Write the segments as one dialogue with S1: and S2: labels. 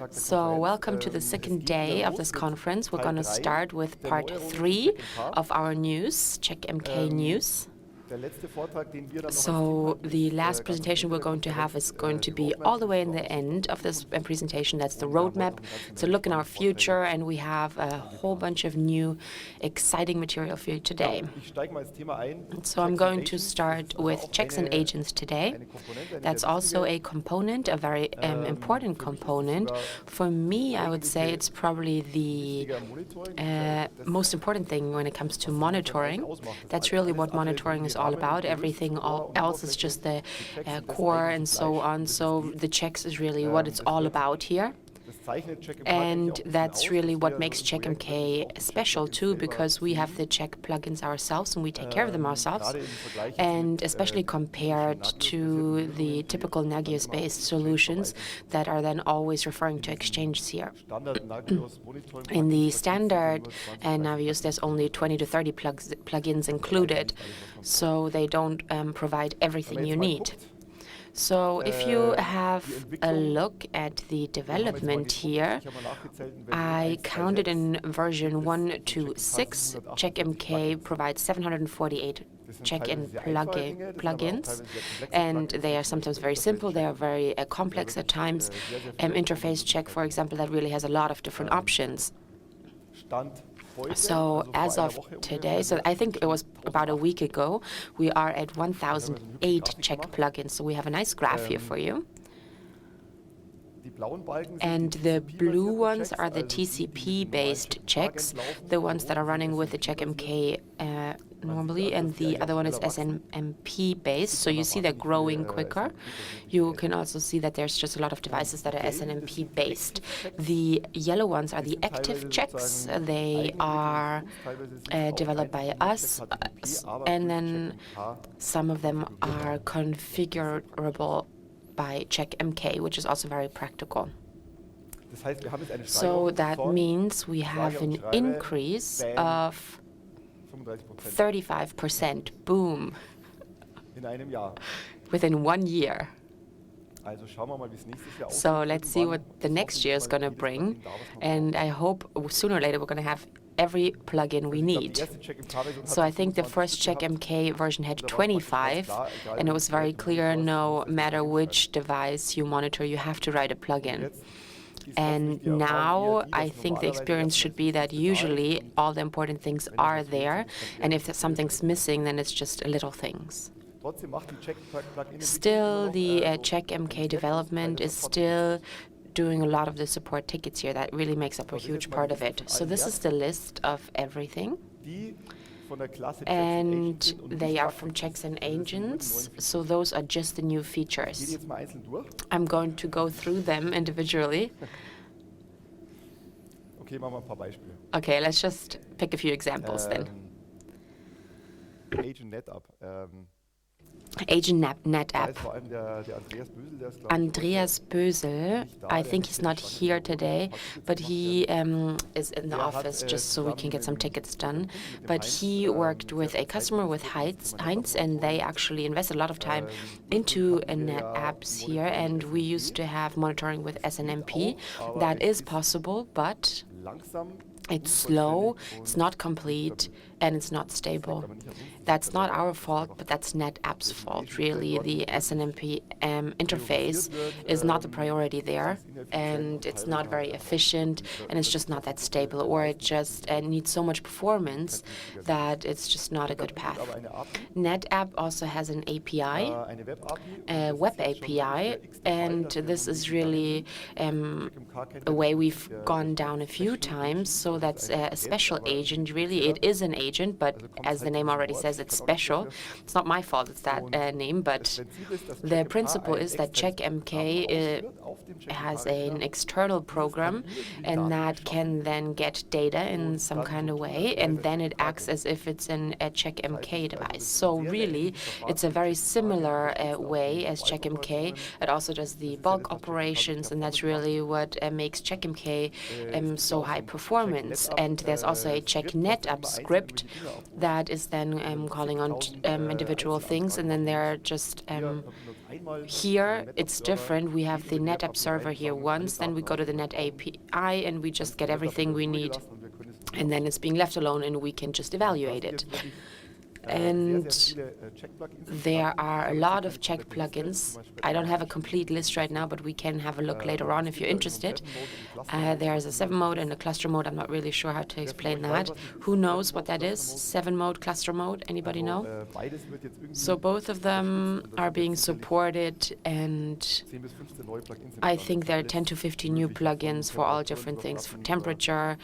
S1: So welcome to the second day of this conference. We're going to start with part 3 of our news, CheckMK News. So the last presentation we're going to have is going to be all the way in the end of this presentation. That's the roadmap. It's a look in our future, and we have a whole bunch of new, exciting material for you today. So I'm going to start with checks and agents today. That's also a component, a very important component. For me, I would say it's probably the most important thing when it comes to monitoring. That's really what monitoring is all about. Everything else is just the core and so on. So the checks is really what it's all about here. And that's really what makes CheckMK special too, because we have the check plugins ourselves and we take care of them ourselves. And especially compared to the typical Nagios-based solutions that are then always referring to exchanges here. In the standard Nagios, there's only 20 to 30 plugins included, so they don't provide everything you need. So if you have a look at the development here, I counted in version 1.2.6. CheckMK provides 748 check-in plugins, and they are sometimes very simple. They are very complex at times. Interface check, for example, that really has a lot of different options. So as of today, so I think it was about a week ago, we are at 1,008 check plugins. So we have a nice graph here for you. And the blue ones are the TCP-based checks, the ones that are running with the CheckMK normally, and the other one is SNMP-based. So you see they're growing quicker. You can also see that there's just a lot of devices that are SNMP-based. The yellow ones are the active checks. They are developed by us, and then some of them are configurable by CheckMK, which is also very practical. So that means we have an increase of 35%, boom, within 1 year. So let's see what the next year is going to bring, and I hope sooner or later we're going to have every plugin we need. So I think the first CheckMK version had 25, and it was very clear no matter which device you monitor, you have to write a plugin. And now I think the experience should be that usually all the important things are there, and if something's missing, then it's just little things. Still, the CheckMK development is still doing a lot of the support tickets here. That really makes up a huge part of it. So this is the list of everything. And they are from checks and agents. So those are just the new features. I'm going to go through them individually. Okay, let's just pick a few examples then. Agent NetApp. Andreas Bösel, I think he's not here today, but he is in the office just so we can get some tickets done. But he worked with a customer with Heinz, and they actually invest a lot of time into NetApps here, and we used to have monitoring with SNMP. That is possible, but it's slow, it's not complete, and it's not stable. That's not our fault, but that's NetApp's fault, really. The SNMP interface is not the priority there, and it's not very efficient, and it's just not that stable, or it just needs so much performance that it's just not a good path. NetApp also has an API, a web API, and this is really a way we've gone down a few times. So that's a special agent. Really, it is an agent, but as the name already says, it's special. It's not my fault it's that name, but the principle is that CheckMK has an external program, and that can then get data in some kind of way, and then it acts as if it's a CheckMK device. So really, it's a very similar way as CheckMK. It also does the bulk operations, and that's really what makes CheckMK so high performance. And there's also a CheckNetApp script script that is then calling on individual things, and then they're just here it's different. We have the NetApp server here once, then we go to the Net API and we just get everything we need, and then it's being left alone and we can just evaluate it. And there are a lot of check plugins. I don't have a complete list right now, but we can have a look later on if you're interested. There's a 7 mode and a cluster mode. I'm not really sure how to explain that. Who knows what that is? 7 mode, cluster mode, anybody know? So both of them are being supported, and I think there are 10 to 15 new plugins for all different things, for temperature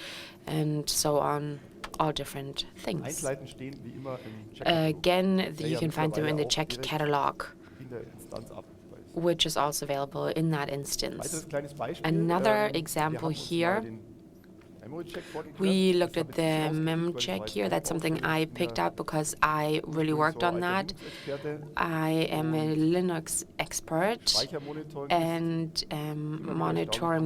S1: and so on. All different things. Again, you can find them in the Check Catalogue, which is also available in that instance. Another example here, we looked at the MemCheck here. That's something I picked up because I really worked on that. I am a Linux expert, and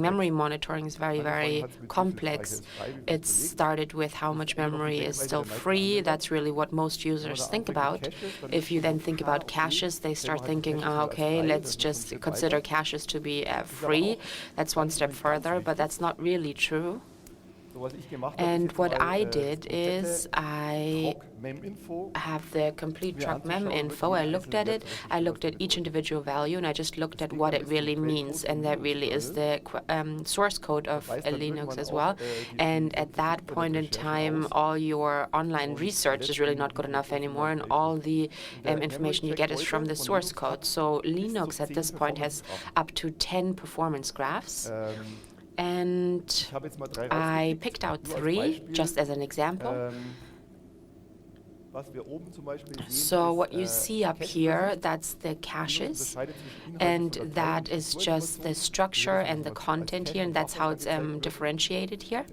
S1: memory monitoring is very, very complex. It started with how much memory is still free. That's really what most users think about. If you then think about caches, they start thinking, okay, let's just consider caches to be free. That's one step further, but that's not really true. And what I did is I have the complete truck MemInfo. I looked at it. I looked at each individual value, and I just looked at what it really means. And that really is the source code of Linux as well. And at that point in time, all your online research is really not good enough anymore, and all the information you get is from the source code. So Linux at this point has up to 10 performance graphs. And I picked out 3 just as an example. So what you see up here, that's the caches, and that is just the structure and the content here, and that's how it's differentiated here.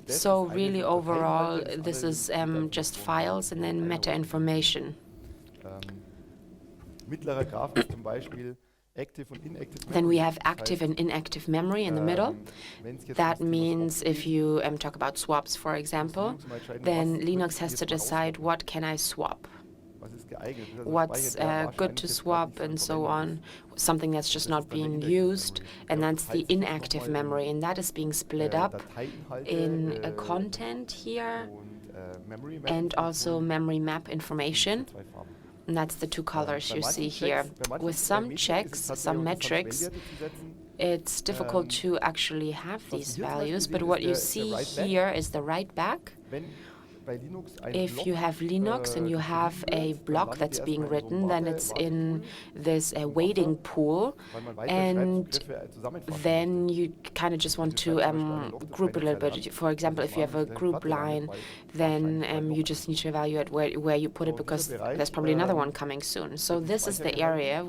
S1: So really overall, this is just files and then meta information. Then we have active and inactive memory in the middle. That means if you talk about swaps, for example, then Linux has to decide what can I swap, what's good to swap, and so on, something that's just not being used, and that's the inactive memory, and that is being split up in content here and also memory map information. And that's the 2 colors you see here. With some checks, some metrics, it's difficult to actually have these values, but what you see here is the write back. If you have Linux and you have a block that's being written, then it's in this waiting pool, and then you kind of just want to group it a little bit. For example, if you have a group line, then you just need to evaluate where you put it, because there's probably another one coming soon. So this is the area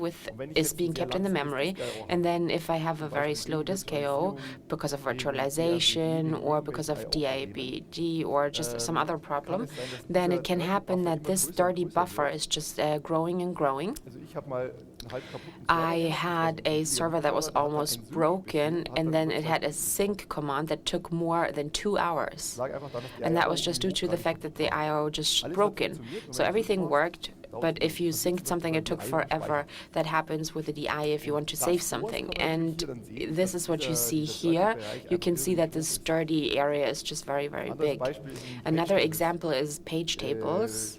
S1: is being kept in the memory, and then if I have a very slow disk I/O because of virtualization or because of DABD or just some other problem, then it can happen that this dirty buffer is just growing and growing. I had a server that was almost broken, and then it had a sync command that took more than 2 hours. And that was just due to the fact that the I/O just broken. So everything worked, but if you synced something, it took forever. That happens with the DI if you want to save something. And this is what you see here. You can see that this dirty area is just very, very big. Another example is page tables.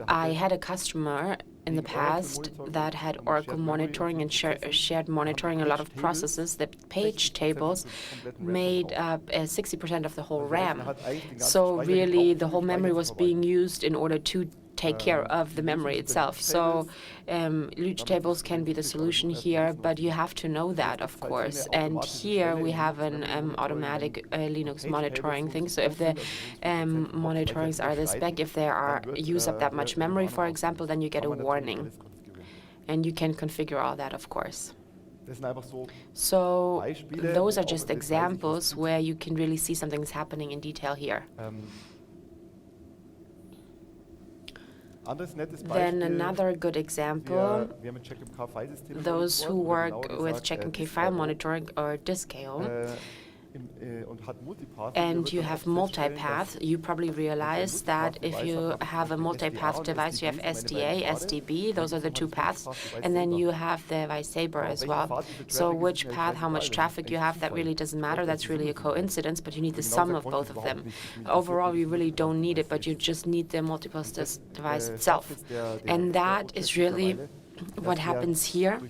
S1: I had a customer in the past that had Oracle monitoring and shared monitoring, a lot of processes. The page tables made up 60% of the whole RAM. So really, the whole memory was being used in order to take care of the memory itself. So Luge tables can be the solution here, but you have to know that, of course. And here we have an automatic Linux monitoring thing. So if the monitorings are the spec, if they use up that much memory, for example, then you get a warning. And you can configure all that, of course. So those are just examples where you can really see something's happening in detail here. Then another good example, those who work with CheckMK file monitoring or disk I/O, and you have multipath, you probably realize that if you have a multipath device, you have SDA, SDB, those are the two paths, and then you have the vice saber as well. So which path, how much traffic you have, that really doesn't matter. That's really a coincidence, but you need the sum of both of them. Overall, you really don't need it, but you just need the multipath device itself. And that is really what happens here.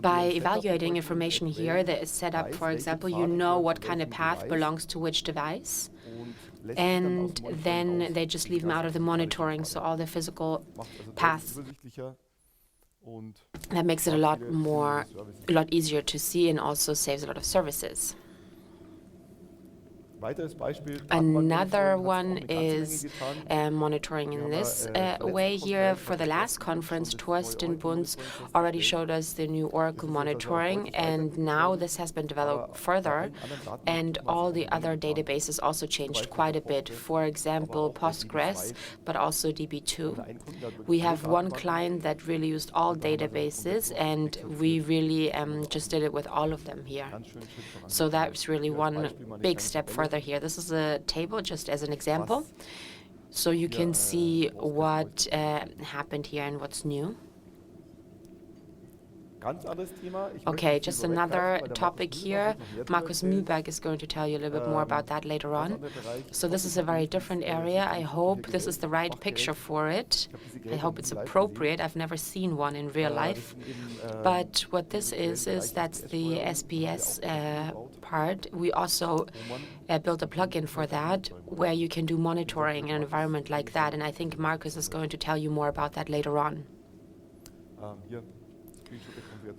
S1: By evaluating information here that is set up, for example, you know what kind of path belongs to which device, and then they just leave them out of the monitoring, so all the physical paths. That makes it a lot easier to see, and also saves a lot of services. Another one is monitoring in this way here. For the last conference, Torsten Bunz already showed us the new Oracle monitoring, and now this has been developed further, and all the other databases also changed quite a bit. For example, Postgres, but also DB2. We have one client that really used all databases, and we really just did it with all of them here. So that's really one big step further here. This is a table just as an example, so you can see what happened here and what's new. Okay, just another topic here. Markus Mühlberg is going to tell you a little bit more about that later on. So this is a very different area. I hope this is the right picture for it. I hope it's appropriate. I've never seen one in real life. But what this is that's the SBS part. We also built a plugin for that, where you can do monitoring in an environment like that. And I think Markus is going to tell you more about that later on.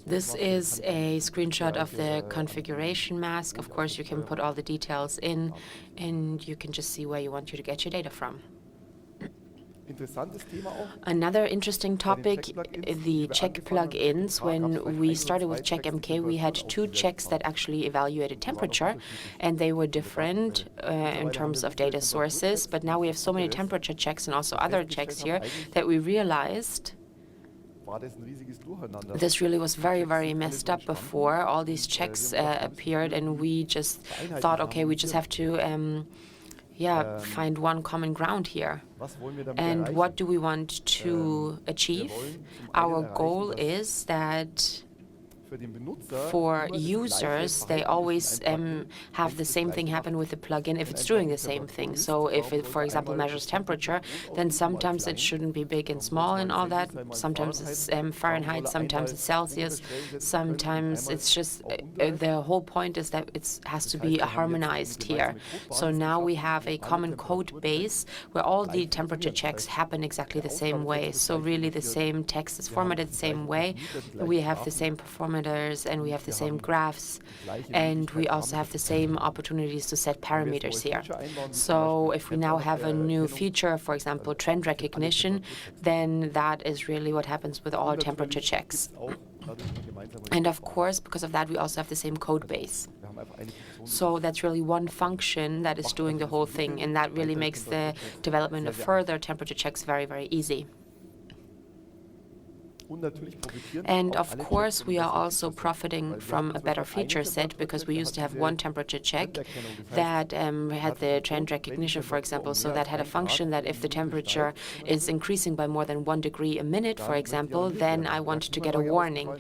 S1: This is a screenshot of the configuration mask. Of course, you can put all the details in, and you can just see where you want you to get your data from. Another interesting topic, the check plugins. When we started with CheckMK, we had two checks that actually evaluated temperature, and they were different in terms of data sources. But now we have so many temperature checks and also other checks here that we realized this really was very, very messed up before. All these checks appeared, and we just thought, okay, we just have to find one common ground here. And what do we want to achieve? Our goal is that for users, they always have the same thing happen with the plugin if it's doing the same thing. So if it, for example, measures temperature, then sometimes it shouldn't be big and small and all that. Sometimes it's Fahrenheit, sometimes it's Celsius, sometimes it's just the whole point is that it has to be harmonized here. So now we have a common code base where all the temperature checks happen exactly the same way. So really the same text is formatted the same way. We have the same performance, and we have the same graphs, and we also have the same opportunities to set parameters here. So if we now have a new feature, for example, trend recognition, then that is really what happens with all temperature checks. And of course, because of that, we also have the same code base. So that's really one function that is doing the whole thing, and that really makes the development of further temperature checks very, very easy. And of course, we are also profiting from a better feature set, because we used to have one temperature check that had the trend recognition, for example. So that had a function that if the temperature is increasing by more than 1 degree a minute, for example, then I want to get a warning,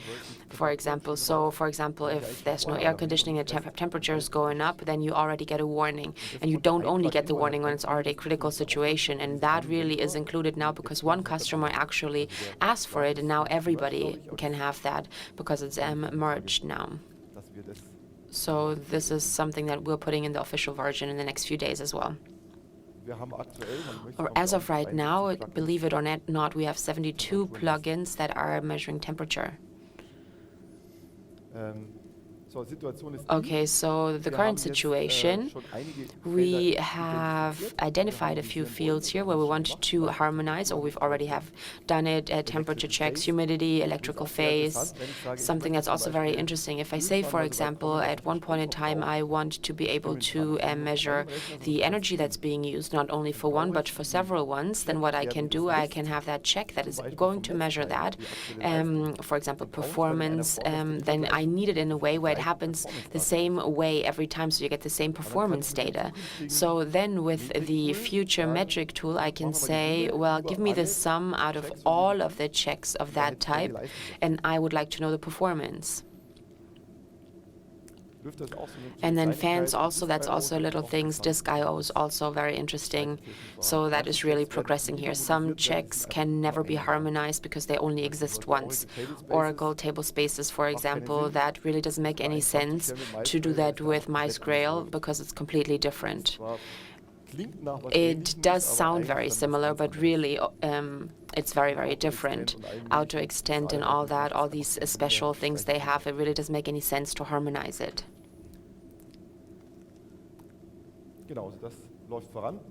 S1: for example. So, for example, if there's no air conditioning and temperature is going up, then you already get a warning. And you don't only get the warning when it's already a critical situation. And that really is included now because one customer actually asked for it, and now everybody can have that because it's merged now. So this is something that we're putting in the official version in the next few days as well. Or as of right now, believe it or not, we have 72 plugins that are measuring temperature. Okay, so the current situation, we have identified a few fields here where we want to harmonize, or we've already have done it, temperature checks, humidity, electrical phase, something that's also very interesting. If I say, for example, at one point in time, I want to be able to measure the energy that's being used, not only for one, but for several ones, then what I can do, I can have that check that is going to measure that, for example, performance, then I need it in a way where it happens the same way every time, so you get the same performance data. So then with the future metric tool, I can say, well, give me the sum out of all of the checks of that type, and I would like to know the performance. And then fans also, that's also little things. Disk I/O is also very interesting. So that is really progressing here. Some checks can never be harmonized because they only exist once. Oracle table spaces, for example, that really doesn't make any sense to do that with MySQL because it's completely different. It does sound very similar, but really it's very, very different. Auto extend and all that, all these special things they have, it really doesn't make any sense to harmonize it.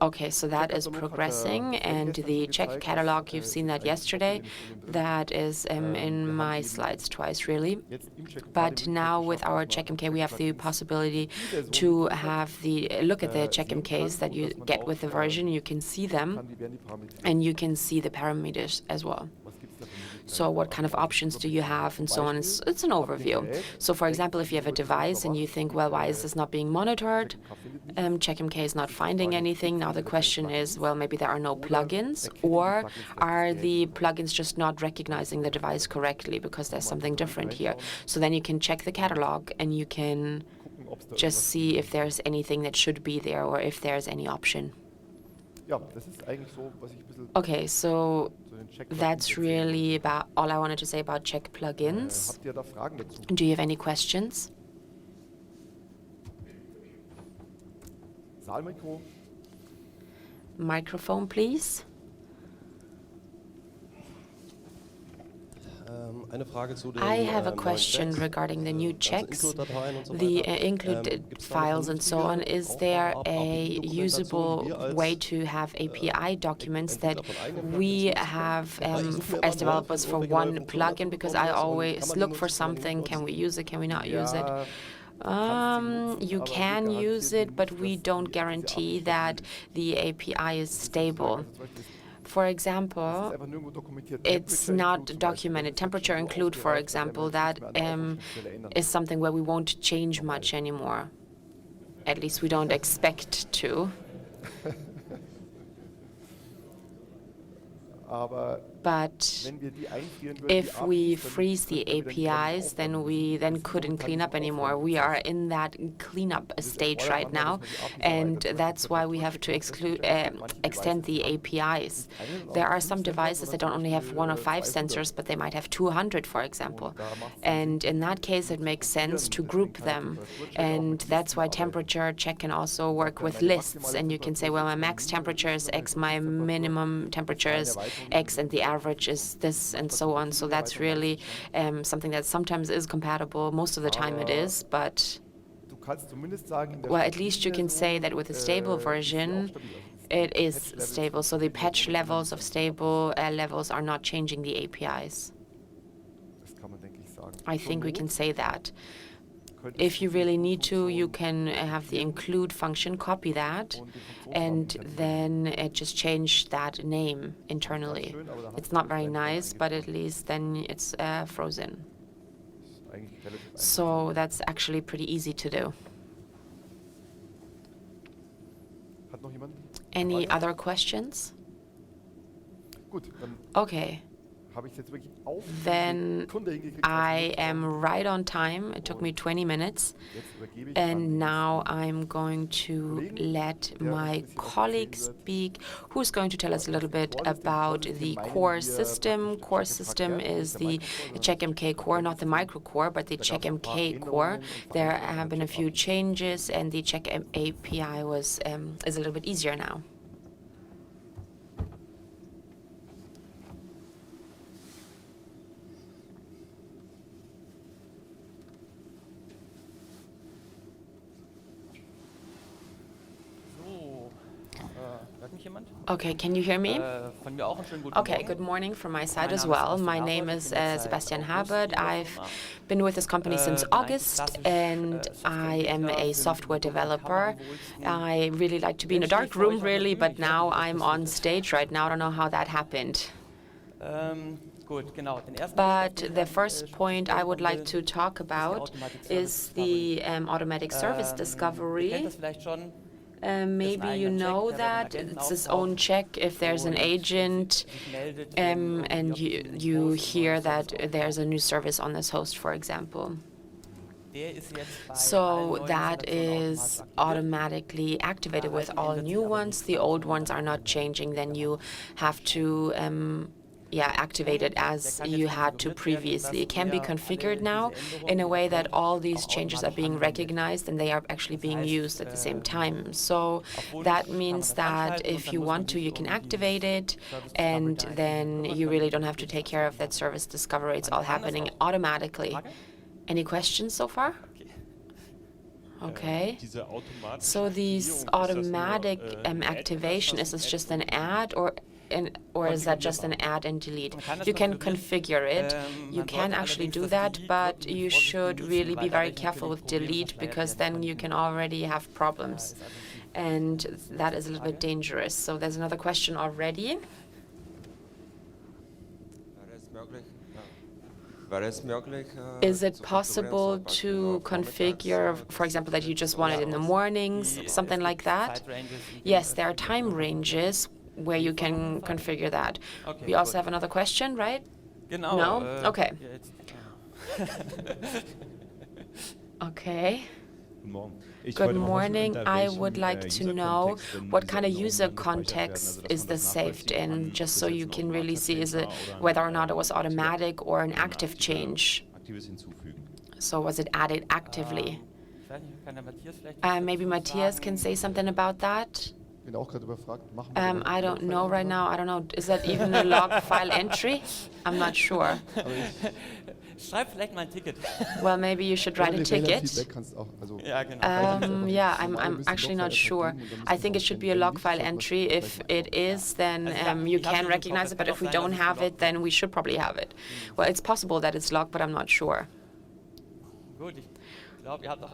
S1: Okay, so that is progressing, and the check catalog, you've seen that yesterday. That is in my slides twice, really. But now with our CheckMK, we have the possibility to have the look at the CheckMKs that you get with the version. You can see them, and you can see the parameters as well. So what kind of options do you have, and so on. It's an overview. So for example, if you have a device and you think, well, why is this not being monitored? CheckMK is not finding anything. Now the question is, well, maybe there are no plugins, or are the plugins just not recognizing the device correctly because there's something different here? So then you can check the catalog and you can just see if there's anything that should be there or if there's any option. Okay, so that's really about all I wanted to say about check plugins. Do you have any questions? Microphone, please. I have a question regarding the new checks, the include files and so on. Is there a usable way to have API documents that we have as developers for one plugin? Because I always look for something. Can we use it? Can we not use it? You can use it, but we don't guarantee that the API is stable. For example, it's not documented. Temperature include, for example, that is something where we won't change much anymore. At least we don't expect to. But if we freeze the APIs, then we couldn't clean up anymore. We are in that cleanup stage right now, and that's why we have to extend the APIs. There are some devices that don't only have 1 or 5 sensors, but they might have 200, for example. And in that case, it makes sense to group them. And that's why temperature check can also work with lists. And you can say, well, my max temperature is X, my minimum temperature is X, and the average is this, and so on. So that's really something that sometimes is compatible. Most of the time it is, but well, at least you can say that with a stable version, it is stable. So the patch levels of stable levels are not changing the APIs. I think we can say that. If you really need to, you can have the include function, copy that, and then just change that name internally. It's not very nice, but at least then it's frozen. So that's actually pretty easy to do. Any other questions? Okay. Then I am right on time. It took me 20 minutes. And now I'm going to let my colleague speak, who's going to tell us a little bit about the core system. Core system is the CheckMK core, not the micro core, but the CheckMK core. There have been a few changes, and the Check API is a little bit easier now. Okay, can you hear me? Okay, good morning from my side as well. My name is Sebastian Habert. I've been with this company since August, and I am a software developer. I really like to be in a dark room, really, but now I'm on stage right now. I don't know how that happened. But the first point I would like to talk about is the automatic service discovery. Maybe you know that it's its own check if there's an agent and you hear that there's a new service on this host, for example. So that is automatically activated with all new ones. The old ones are not changing. Then you have to activate it as you had to previously. It can be configured now in a way that all these changes are being recognized and they are actually being used at the same time. So that means that if you want to, you can activate it, and then you really don't have to take care of that service discovery. It's all happening automatically. Any questions so far? Okay. So these automatic activation, is this just an add or is that just an add and delete? You can configure it. You can actually do that, but you should really be very careful with delete, because then you can already have problems. And that is a little bit dangerous. So there's another question already. Is it possible to configure, for example, that you just want it in the mornings, something like that? Yes, there are time ranges where you can configure that. We also have another question, right? No? Okay. Okay. Good morning. I would like to know what kind of user context is this saved in, just so you can really see whether or not it was automatic or an active change. So was it added actively? Maybe Matthias can say something about that. I don't know right now. I don't know. Is that even a log file entry? I'm not sure. Well, maybe you should write a ticket. Yeah, I'm actually not sure. I think it should be a log file entry. If it is, then you can recognize it, but if we don't have it, then we should probably have it. Well, it's possible that it's logged, but I'm not sure.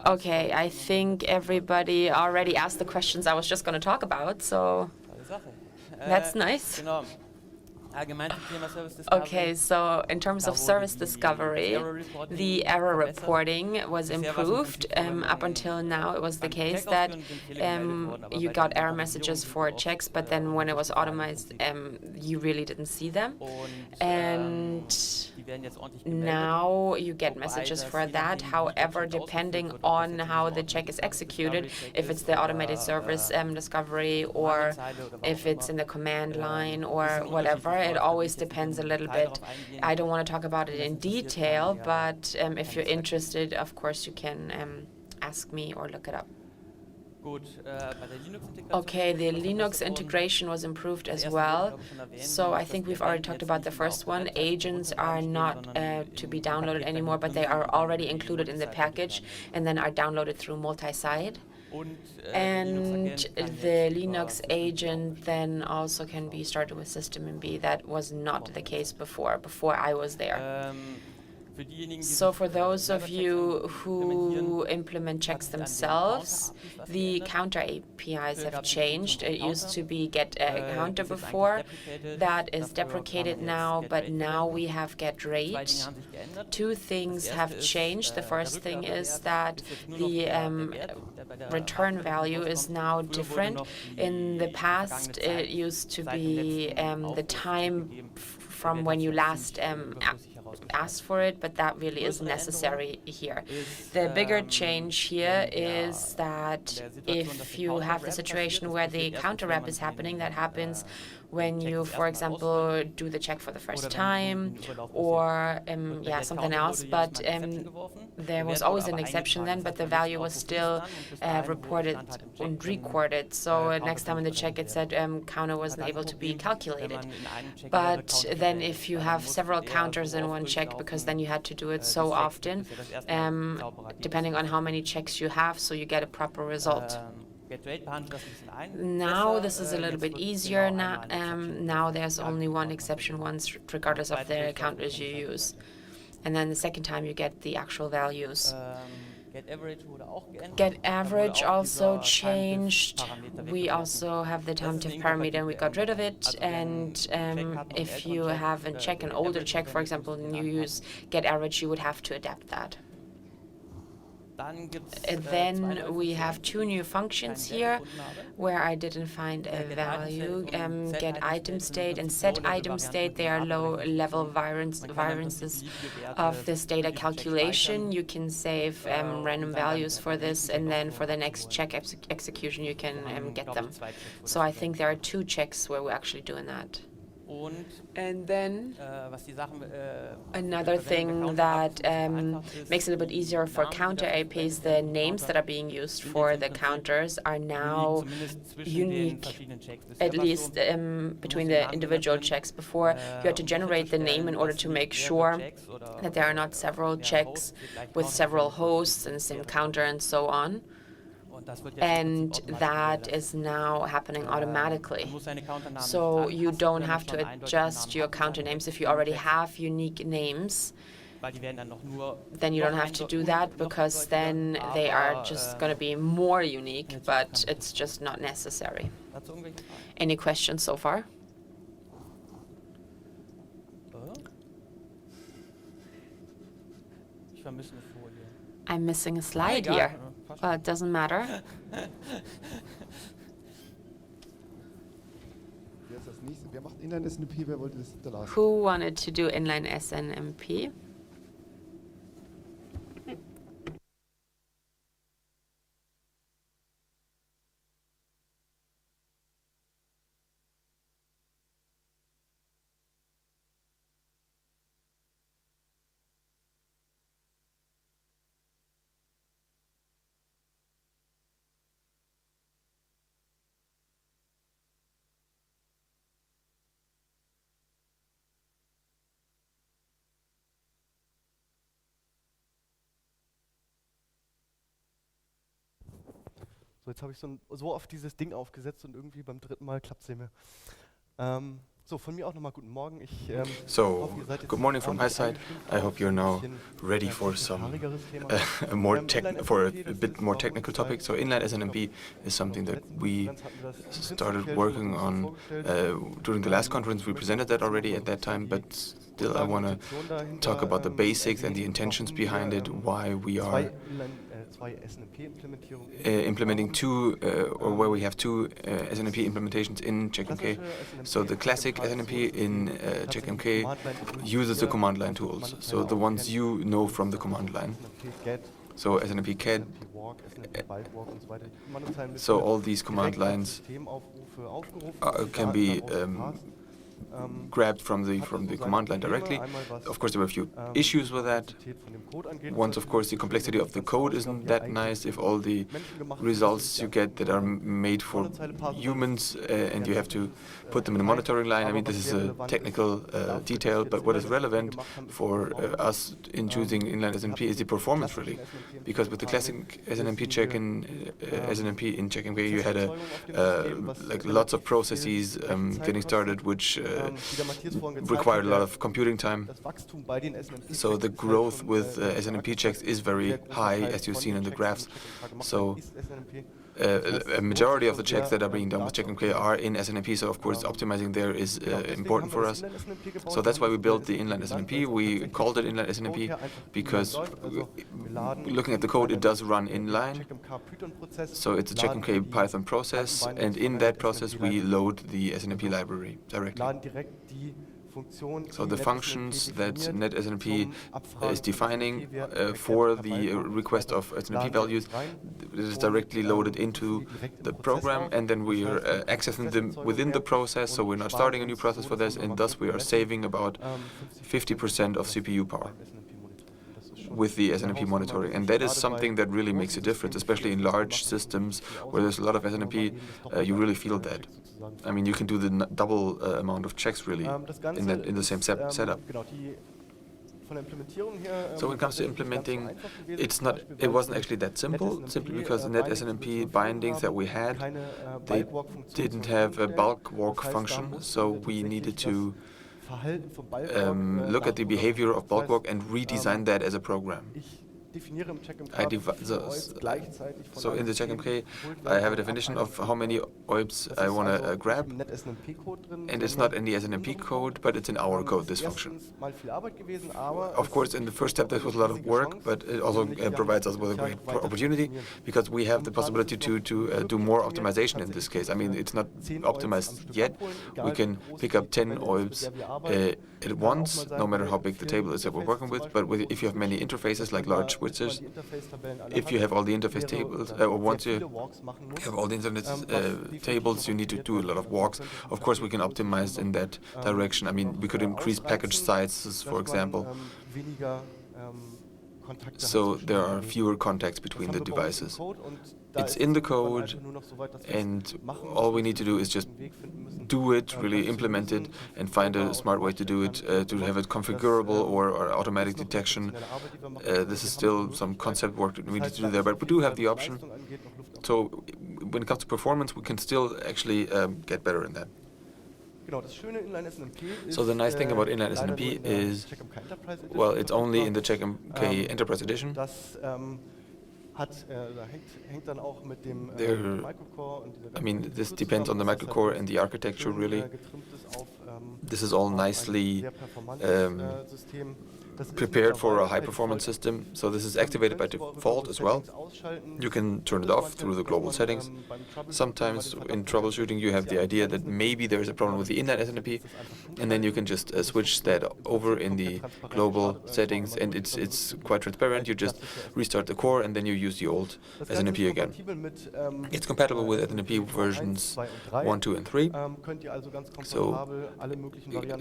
S1: Okay, I think everybody already asked the questions I was just going to talk about, so that's nice. Okay, so in terms of service discovery, the error reporting was improved. Up until now, it was the case that you got error messages for checks, but then when it was automated, you really didn't see them. And now you get messages for that. However, depending on how the check is executed, if it's the automated service discovery or if it's in the command line or whatever, it always depends a little bit. I don't want to talk about it in detail, but if you're interested, of course, you can ask me or look it up. Okay, the Linux integration was improved as well. So I think we've already talked about the first one. Agents are not to be downloaded anymore, but they are already included in the package and then are downloaded through multi-site. And the Linux agent then also can be started with SNMP. That was not the case before I was there. So for those of you who implement checks themselves, the counter APIs have changed. It used to be get a counter before. That is deprecated now, but now we have get rate. Two things have changed. The first thing is that the return value is now different. In the past, it used to be the time from when you last asked for it, but that really is necessary here. The bigger change here is that if you have the situation where the counter rep is happening, that happens when you, for example, do the check for the first time or something else, but there was always an exception then, but the value was still reported and recorded. So next time in the check it said counter wasn't able to be calculated. But then if you have several counters in one check, because then you had to do it so often, depending on how many checks you have, so you get a proper result. Now this is a little bit easier. Now there's only one exception once, regardless of the counters you use. And then the second time you get the actual values.
S2: Get average also changed. We also have the time diff parameter and we got rid of it. And if you have a check, an older check, for example, and you use get average, you would have to adapt that. And then we have two new functions here where I didn't find a value. Get item state and set item state. They are low-level variances of this data calculation. You can save random values for this, and then for the next check execution, you can get them. So I think there are two checks where we're actually doing that. And then another thing that makes it a bit easier for counter APs, the names that are being used for the counters are now unique, at least between the individual checks. Before, you had to generate the name in order to make sure that there are not several checks with several hosts and the same counter and so on. And that is now happening automatically. So you don't have to adjust your counter names if you already have unique names. Then you don't have to do that, because then they are just going to be more unique, but it's just not necessary. Any questions so far? I'm missing a slide here. Well, it doesn't matter. Who wanted to do inline SNMP?
S3: So, jetzt habe ich so auf dieses Ding aufgesetzt und irgendwie beim dritten Mal klappt es nicht mehr. So, von mir auch nochmal guten Morgen.
S4: So, good morning from my side. I hope you're now ready for a bit more technical topic. So, inline SNMP is something that we started working on during the last conference. We presented that already at that time, but still I want to talk about the basics and the intentions behind it, why we are implementing or where we have two SNMP implementations in CheckMK. So the classic SNMP in CheckMK uses the command line tools, so the ones you know from the command line. So SNMP CAD, so all these command lines can be grabbed from the command line directly. Of course, there were a few issues with that. Once, of course, the complexity of the code isn't that nice. If all the results you get that are made for humans and you have to put them in a monitoring line, I mean, this is a technical detail, but what is relevant for us in choosing inline SNMP is the performance, really. Because with the classic SNMP check in SNMP in CheckMK, you had like lots of processes getting started, which required a lot of computing time. So the growth with SNMP checks is very high, as you've seen in the graphs. So a majority of the checks that are being done with CheckMK are in SNMP, so of course optimizing there is important for us. So that's why we built the inline SNMP. We called it inline SNMP because looking at the code, it does run inline. So it's a CheckMK Python process, and in that process we load the SNMP library directly. So the functions that NetSNMP is defining for the request of SNMP values is directly loaded into the program, and then we are accessing them within the process, so we're not starting a new process for this, and thus we are saving about 50% of CPU power with the SNMP monitoring. And that is something that really makes a difference, especially in large systems where there's a lot of SNMP. You really feel that. I mean, you can do the double amount of checks really in the same setup. So when it comes to implementing, it wasn't actually that simple, simply because the NetSNMP bindings that we had, they didn't have a bulk walk function, so we needed to look at the behavior of bulk walk and redesign that as a program. So in the CheckMK, I have a definition of how many OIBs I want to grab, and it's not in the SNMP code, but it's in our code, this function. Of course, in the first step, this was a lot of work, but it also provides us with a great opportunity, because we have the possibility to do more optimization in this case. I mean, it's not optimized yet. We can pick up 10 OIBs at once, no matter how big the table is that we're working with. But if you have many interfaces, like large switches, if you have all the interface tables, or once you have all the internet tables, you need to do a lot of walks. Of course, we can optimize in that direction. I mean, we could increase package sizes, for example. So there are fewer contacts between the devices. It's in the code, and all we need to do is just do it, really implement it, and find a smart way to do it, to have it configurable or automatic detection. This is still some concept work that we need to do there, but we do have the option. So when it comes to performance, we can still actually get better in that. So the nice thing about inline SNMP is, well, it's only in the CheckMK Enterprise Edition. I mean, this depends on the microcore and the architecture, really. This is all nicely prepared for a high-performance system, so this is activated by default as well. You can turn it off through the global settings. Sometimes in troubleshooting you have the idea that maybe there is a problem with the inline SNMP, and then you can just switch that over in the global settings, and it's quite transparent. You just restart the core and then you use the old SNMP again. It's compatible with SNMP versions 1, 2, and 3, so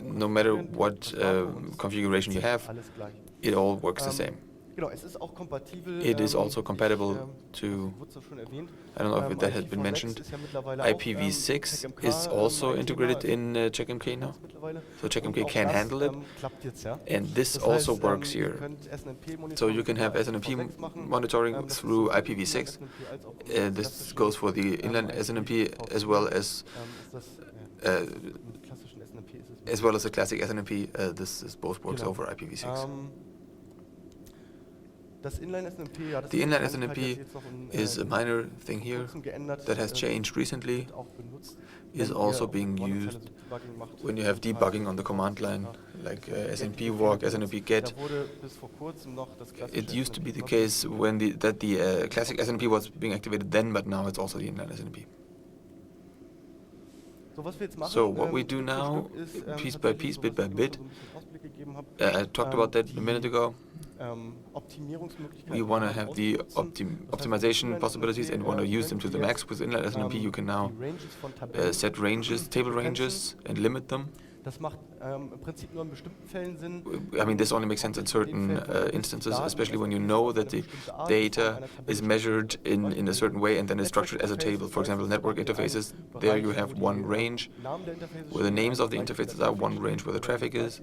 S4: no matter what configuration you have, it all works the same. It is also compatible to, I don't know if that has been mentioned, IPv6 is also integrated in CheckMK now. So CheckMK can handle it, and this also works here. So you can have SNMP monitoring through IPv6. This goes for the inline SNMP as well as the classic SNMP. This both works over IPv6. The inline SNMP is a minor thing here that has changed recently, is also being used when you have debugging on the command line, like SNMP walk, SNMP get. It used to be the case when that the classic SNMP was being activated then, but now it's also the inline SNMP. So what we do now, piece by piece, bit by bit, I talked about that a minute ago. We want to have the optimization possibilities and want to use them to the max. With inline SNMP, you can now set ranges, table ranges, and limit them. I mean, this only makes sense in certain instances, especially when you know that the data is measured in a certain way and then is structured as a table. For example, network interfaces, there you have one range where the names of the interfaces are, one range where the traffic is,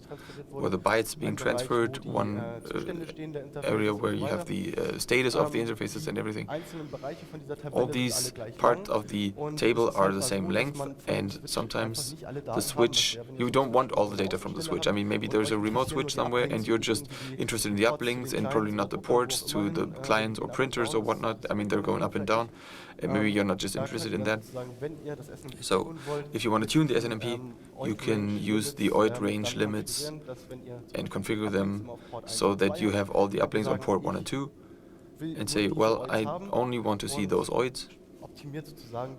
S4: where the bytes being transferred, one area where you have the status of the interfaces and everything. All these parts of the table are the same length, and sometimes the switch, you don't want all the data from the switch. I mean, maybe there's a remote switch somewhere and you're just interested in the uplinks and probably not the ports to the clients or printers or whatnot. I mean, they're going up and down, and maybe you're not just interested in that. So if you want to tune the SNMP, you can use the OID range limits and configure them so that you have all the uplinks on port 1 and 2 and say, well, I only want to see those OIDs.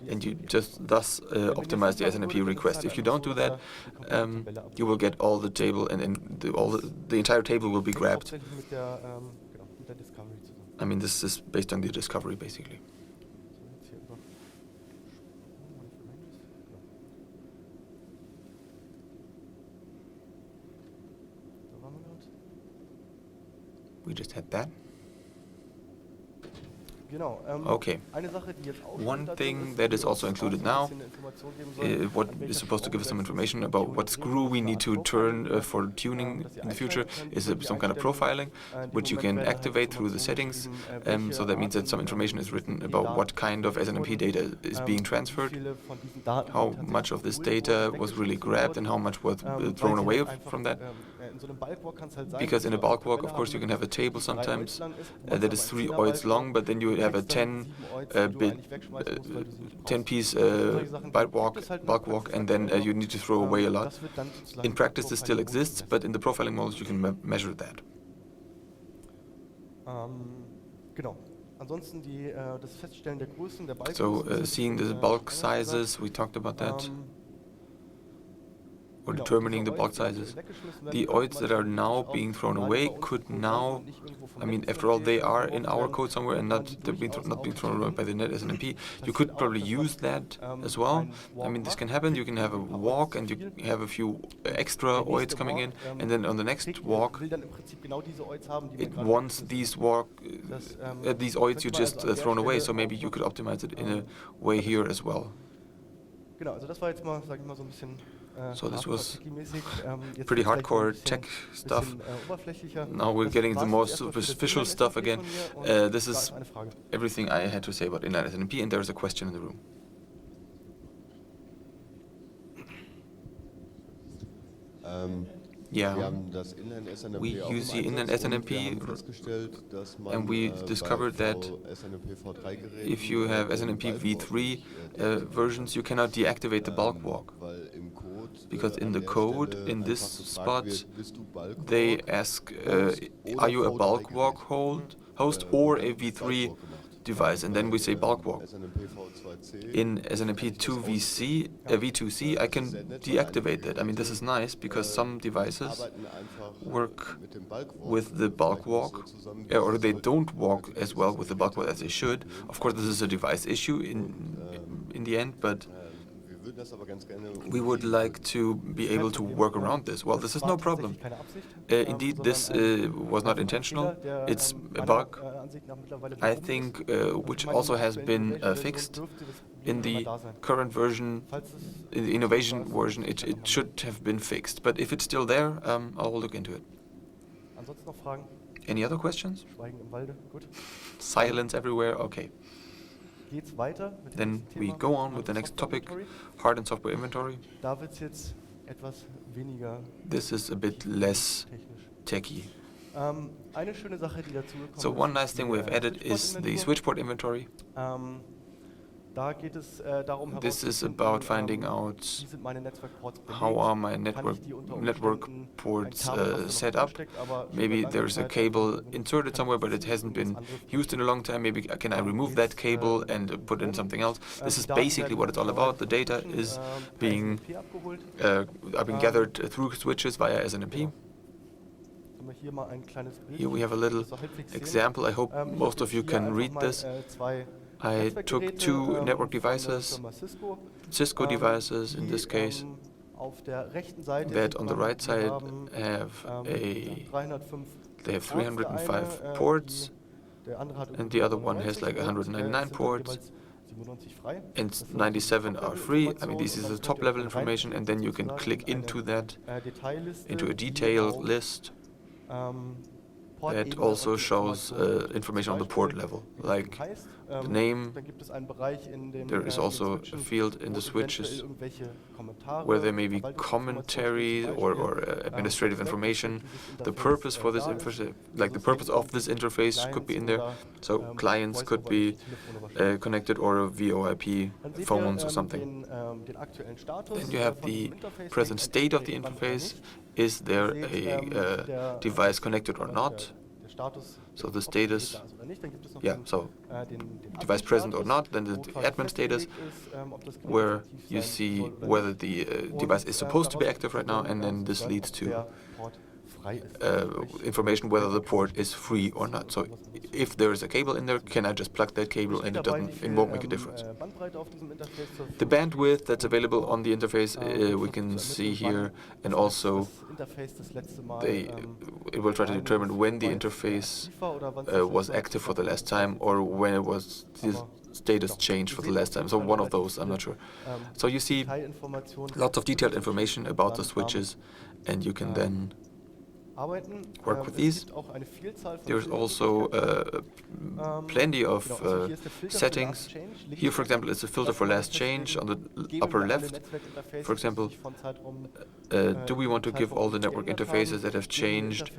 S4: And you just thus optimize the SNMP request. If you don't do that, you will get all the table, and the entire table will be grabbed. I mean, this is based on the discovery, basically. We just had that. Okay. One thing that is also included now, what is supposed to give us some information about what screw we need to turn for tuning in the future, is some kind of profiling, which you can activate through the settings. So that means that some information is written about what kind of SNMP data is being transferred, how much of this data was really grabbed, and how much was thrown away from that. Because in a bulk walk, of course, you can have a table sometimes that is 3 OIDs long, but then you have a 10-piece bulk walk, and then you need to throw away a lot. In practice, this still exists, but in the profiling models, you can measure that. So seeing the bulk sizes, we talked about that. Or determining the bulk sizes. The OIDs that are now being thrown away could now, I mean, after all, they are in our code somewhere and not being thrown away by the net SNMP. You could probably use that as well. I mean, this can happen. You can have a walk and you have a few extra OIDs coming in, and then on the next walk, it wants these OIDs you just thrown away. So maybe you could optimize it in a way here as well. So this was pretty hardcore tech stuff. Now we're getting the more superficial stuff again. This is everything I had to say about inline SNMP, and there's a question in the room. Yeah, we use the inline SNMP, and we discovered that if you have SNMP v3 versions, you cannot deactivate the bulk walk. Because in the code, in this spot, they ask, are you a bulk walk host or a v3 device? And then we say bulk walk. In SNMP v2c, I can deactivate that. I mean, this is nice because some devices work with the bulk walk, or they don't walk as well with the bulk walk as they should. Of course, this is a device issue in the end, but we would like to be able to work around this. Well, this is no problem. Indeed, this was not intentional. It's a bug, I think, which also has been fixed. In the current version, in the innovation version, it should have been fixed. But if it's still there, I'll look into it. Any other questions? Silence everywhere? Okay. Then we go on with the next topic, hard and software inventory. This is a bit less techy. So one nice thing we have added is the switchboard inventory. This is about finding out how are my network ports set up. Maybe there's a cable inserted somewhere, but it hasn't been used in a long time. Maybe can I remove that cable and put in something else? This is basically what it's all about. The data is being gathered through switches via SNMP. Here we have a little example. I hope most of you can read this. I took 2 network devices, Cisco devices in this case, that on the right side have they have 305 ports, and the other one has like 199 ports, and 97 are free. I mean, this is the top level information, and then you can click into that, into a detailed list. That also shows information on the port level, like the name. There is also a field in the switches where there may be commentary or administrative information. The purpose for this like the purpose of this interface could be in there. So clients could be connected, or VoIP phones or something. Then you have the present state of the interface. Is there a device connected or not? So the status, so device present or not, then the admin status, where you see whether the device is supposed to be active right now, and then this leads to information whether the port is free or not. So if there is a cable in there, can I just plug that cable and it won't make a difference. The bandwidth that's available on the interface we can see here, and also it will try to determine when the interface was active for the last time, or when it was the status changed for the last time. So one of those, I'm not sure. So you see lots of detailed information about the switches, and you can then work with these. There's also plenty of settings. Here, for example, is a filter for last change on the upper left. For example, do we want to give all the network interfaces that have changed,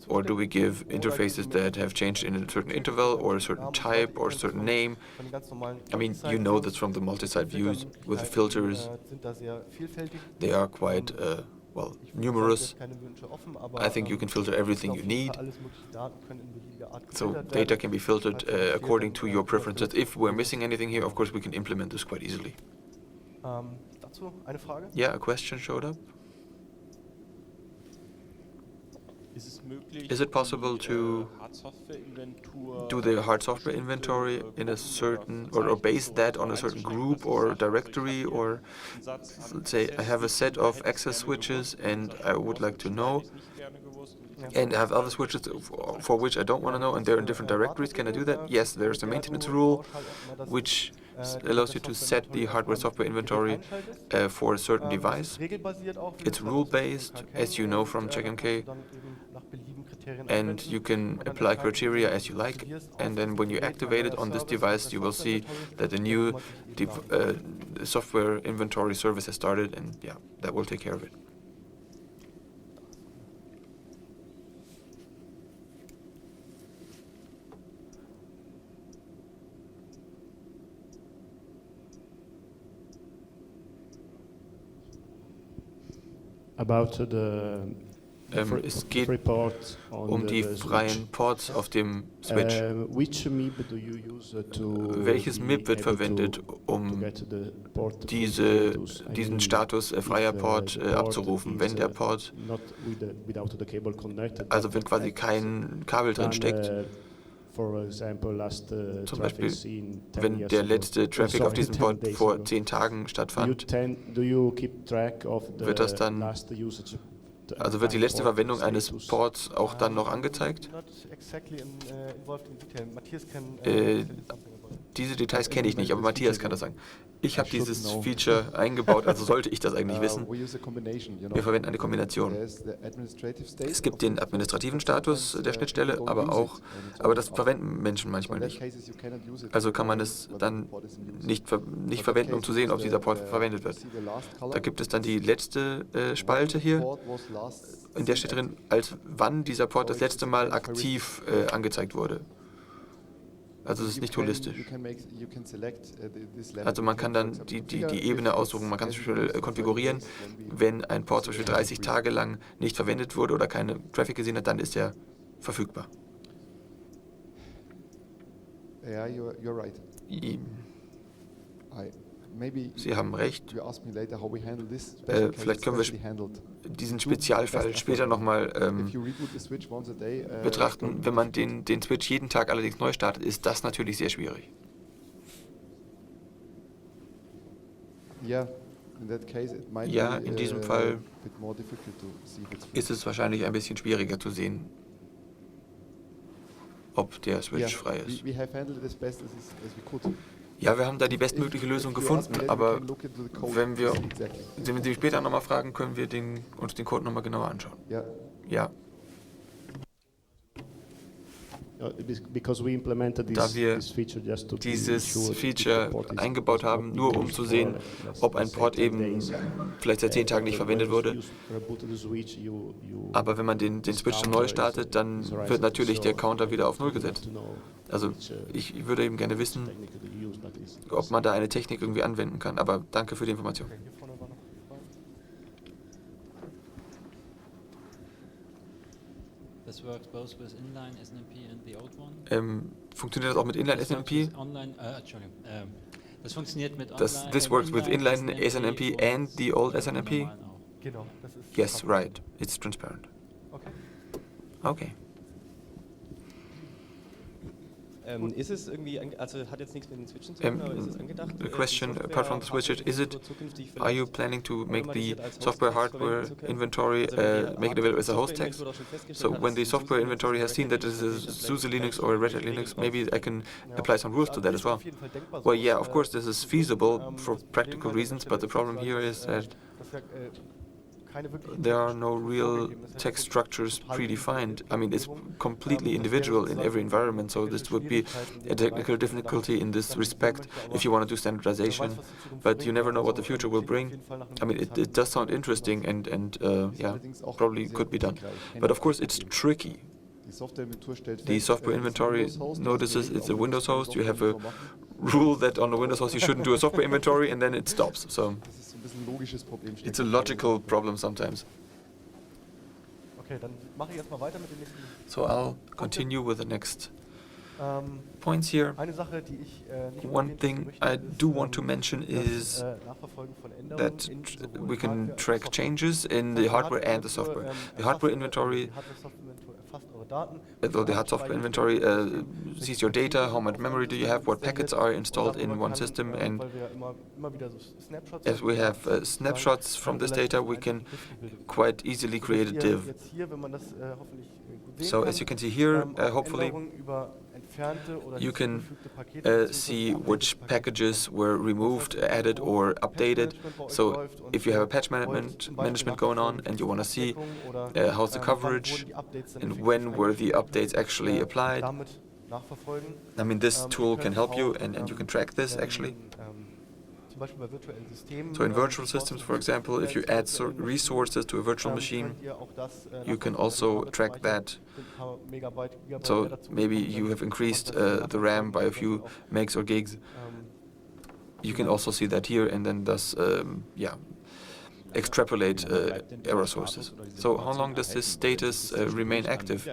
S4: or do we give interfaces that have changed in a certain interval, or a certain type, or a certain name? I mean, you know this from the multi-site views with the filters. They are quite well, numerous. I think you can filter everything you need. So data can be filtered according to your preferences. If we're missing anything here, of course, we can implement this quite easily. Yeah, a question showed up. Is it possible to do the hard software inventory in a certain, or base that on a certain group or directory, or let's say I have a set of access switches and I would like to know, and I have other switches for which I don't want to know, and they're in different directories. Can I do that? Yes, there's a maintenance rule which allows you to set the hardware-software inventory for a certain device. It's rule-based, as you know from CheckMK, and you can apply criteria as you like, and then when you activate it on this device, you will see that the new software inventory service has started, and yeah, that will take care of it.
S5: About the
S4: es geht die freien Ports auf dem Switch. Welches MIP wird verwendet, um diesen Status freier Port abzurufen, wenn der Port, also wenn quasi kein Kabel drin steckt? Zum Beispiel, wenn der letzte Traffic auf diesem Port vor 10 Tagen stattfand, wird das dann, also wird die letzte Verwendung eines Ports auch dann noch angezeigt? Diese Details kenne ich nicht, aber Matthias kann das sagen. Ich habe dieses Feature eingebaut, also sollte ich das eigentlich wissen. Wir verwenden eine Kombination. Es gibt den administrativen Status der Schnittstelle, aber das verwenden Menschen manchmal nicht. Also kann man es dann nicht verwenden, um zu sehen, ob dieser Port verwendet wird. Da gibt es dann die letzte Spalte hier, in der steht drin, als wann dieser Port das letzte Mal aktiv angezeigt wurde. Also es ist nicht holistisch. Also man kann dann die Ebene aussuchen, man kann zum Beispiel konfigurieren, wenn ein Port zum Beispiel 30 Tage lang nicht verwendet wurde oder keine Traffic gesehen hat, dann ist er verfügbar.
S6: Yeah, you're right.
S4: Sie haben recht. Vielleicht können wir diesen Spezialfall später nochmal betrachten. Wenn man den Switch jeden Tag allerdings neu startet, ist das natürlich sehr schwierig. Ja, in diesem Fall ist es wahrscheinlich ein bisschen schwieriger zu sehen, ob der Switch frei ist. Ja, wir haben da die bestmögliche Lösung gefunden, aber wenn Sie später nochmal fragen, können wir uns den Code nochmal genauer anschauen. Ja. Da wir dieses Feature eingebaut haben, nur um zu sehen, ob ein Port eben vielleicht seit 10 Tagen nicht verwendet wurde. Aber wenn man den Switch neu startet, dann wird natürlich der Counter wieder auf 0 gesetzt. Also ich würde eben gerne wissen, ob man da eine Technik irgendwie anwenden kann. Aber danke für die Information. Funktioniert das auch mit Inline SNMP? This works with inline SNMP and the old SNMP?
S3: Genau.
S4: Yes, right. It's transparent. Okay.
S7: Ist es irgendwie, also hat jetzt nichts mit den Switchen zu tun, aber ist es angedacht?
S4: The question, apart from the switches, are you planning to make the software hardware inventory, make it available as a host text? So when the software inventory has seen that this is a SUSE Linux or a Red Hat Linux, maybe I can apply some rules to that as well. Well, yeah, of course this is feasible for practical reasons, but the problem here is that there are no real text structures predefined. I mean, it's completely individual in every environment, so this would be a technical difficulty in this respect if you want to do standardization, but you never know what the future will bring. I mean, it does sound interesting and yeah, probably could be done. But of course, it's tricky. The software inventory notices it's a Windows host. You have a rule that on a Windows host you shouldn't do a software inventory, and then it stops. So it's a logical problem sometimes. So I'll continue with the next points here. One thing I do want to mention is that we can track changes in the hardware and the software. The hardware inventory, the hard software inventory sees your data, how much memory do you have, what packets are installed in one system, and as we have snapshots from this data, we can quite easily create a div. So as you can see here, hopefully you can see which packages were removed, added or updated. So if you have a patch management going on and you want to see how's the coverage and when were the updates actually applied, I mean, this tool can help you and you can track this actually. So in virtual systems, for example, if you add resources to a virtual machine, you can also track that. So maybe you have increased the RAM by a few megs or gigs. You can also see that here and then thus, yeah, extrapolate error sources. So how long does this status remain active?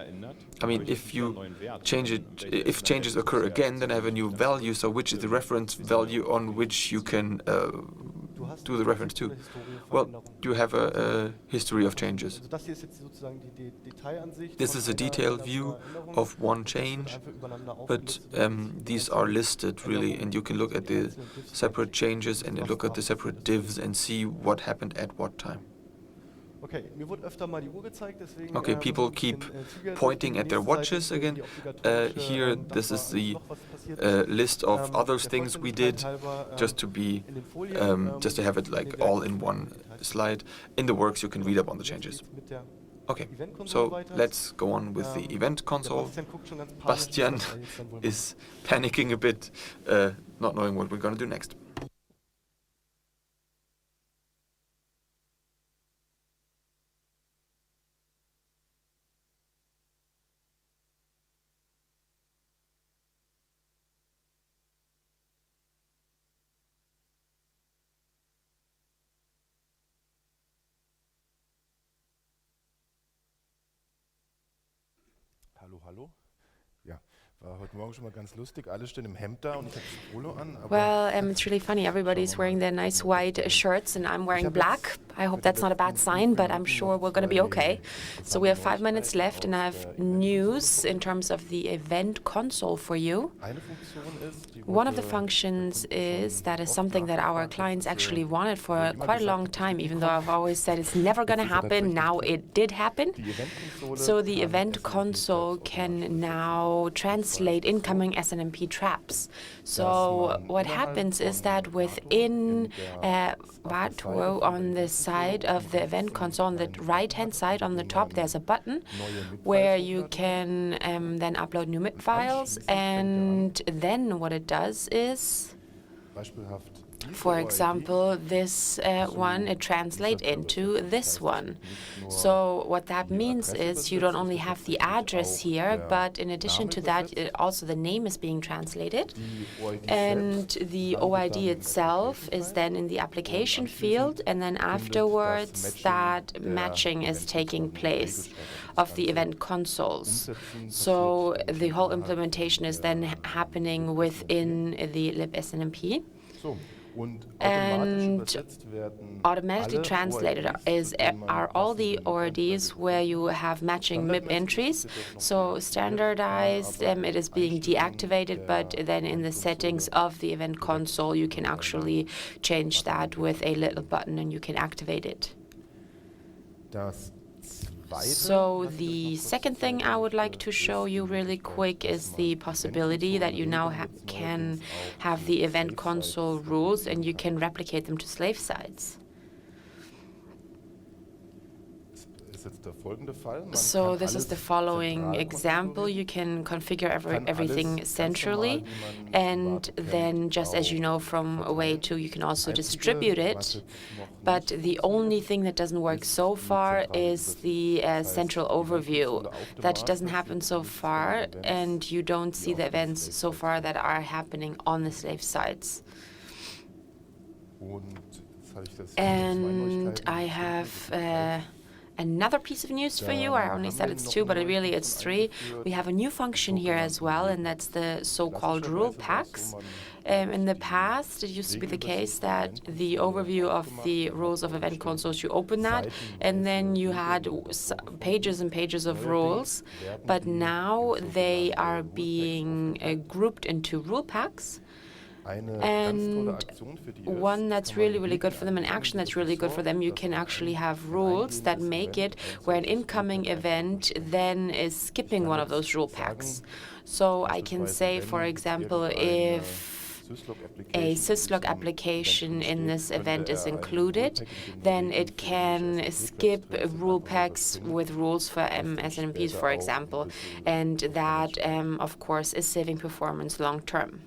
S4: I mean, if you change it, if changes occur again, then I have a new value. So which is the reference value on which you can do the reference to? Well, you have a history of changes. This is a detailed view of one change, but these are listed really, and you can look at the separate changes and look at the separate divs and see what happened at what time. Okay, people keep pointing at their watches again. Here, this is the list of other things we did, just to have it like all in one slide. In the works, you can read up on the changes. Okay, so let's go on with the event console. Bastian is panicking a bit, not knowing what we're going to do next.
S6: Hallo. Ja, war heute Morgen schon mal ganz lustig. Alle stehen im Hemd da und ich habe das Polo an.
S2: Well, it's really funny. Everybody's wearing their nice white shirts and I'm wearing black. I hope that's not a bad sign, but I'm sure we're going to be okay. So we have 5 minutes left and I have news in terms of the event console for you. One of the functions that is something that our clients actually wanted for quite a long time, even though I've always said it's never going to happen. Now it did happen. So the event console can now translate incoming SNMP traps. So what happens is that within Vato on the side of the event console, on the right-hand side on the top, there's a button where you can then upload new MIP files, and then what it does is, for example, this one, it translates into this one. So what that means is you don't only have the address here, but in addition to that, also the name is being translated. And the OID itself is then in the application field, and then afterwards that matching is taking place of the event consoles. So the whole implementation is then happening within the libSNMP. and automatically translated are all the ORDs where you have matching MIP entries. So standardized, it is being deactivated, but then in the settings of the event console, you can actually change that with a little button and you can activate it. So the second thing I would like to show you really quick is the possibility that you now can have the event console rules and you can replicate them to slave sites. So this is the following example. You can configure everything centrally, and then just as you know from way 2, you can also distribute it. But the only thing that doesn't work so far is the central overview. That doesn't happen so far, and you don't see the events so far that are happening on the slave sites. And I have another piece of news for you. I only said it's 2, but really it's 3. We have a new function here as well, and that's the so-called rule packs. In the past, it used to be the case that the overview of the rules of event consoles, you open that, and then you had pages and pages of rules. But now they are being grouped into rule packs. And one that's really, really good for them, an action that's really good for them, you can actually have rules that make it where an incoming event then is skipping one of those rule packs. So I can say, for example, if a syslog application in this event is included, then it can skip rule packs with rules for SNMPs, for example. And that, of course, is saving performance long term.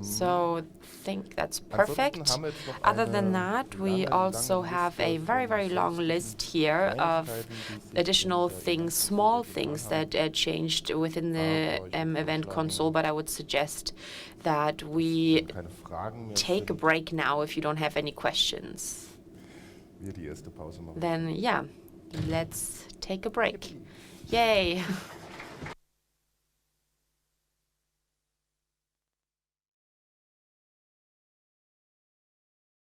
S2: So I think that's perfect. Other than that, we also have a very, very long list here of additional things, small things that changed within the event console, but I would suggest that we take a break now if you don't have any questions. Then, yeah, let's take a break. Yay!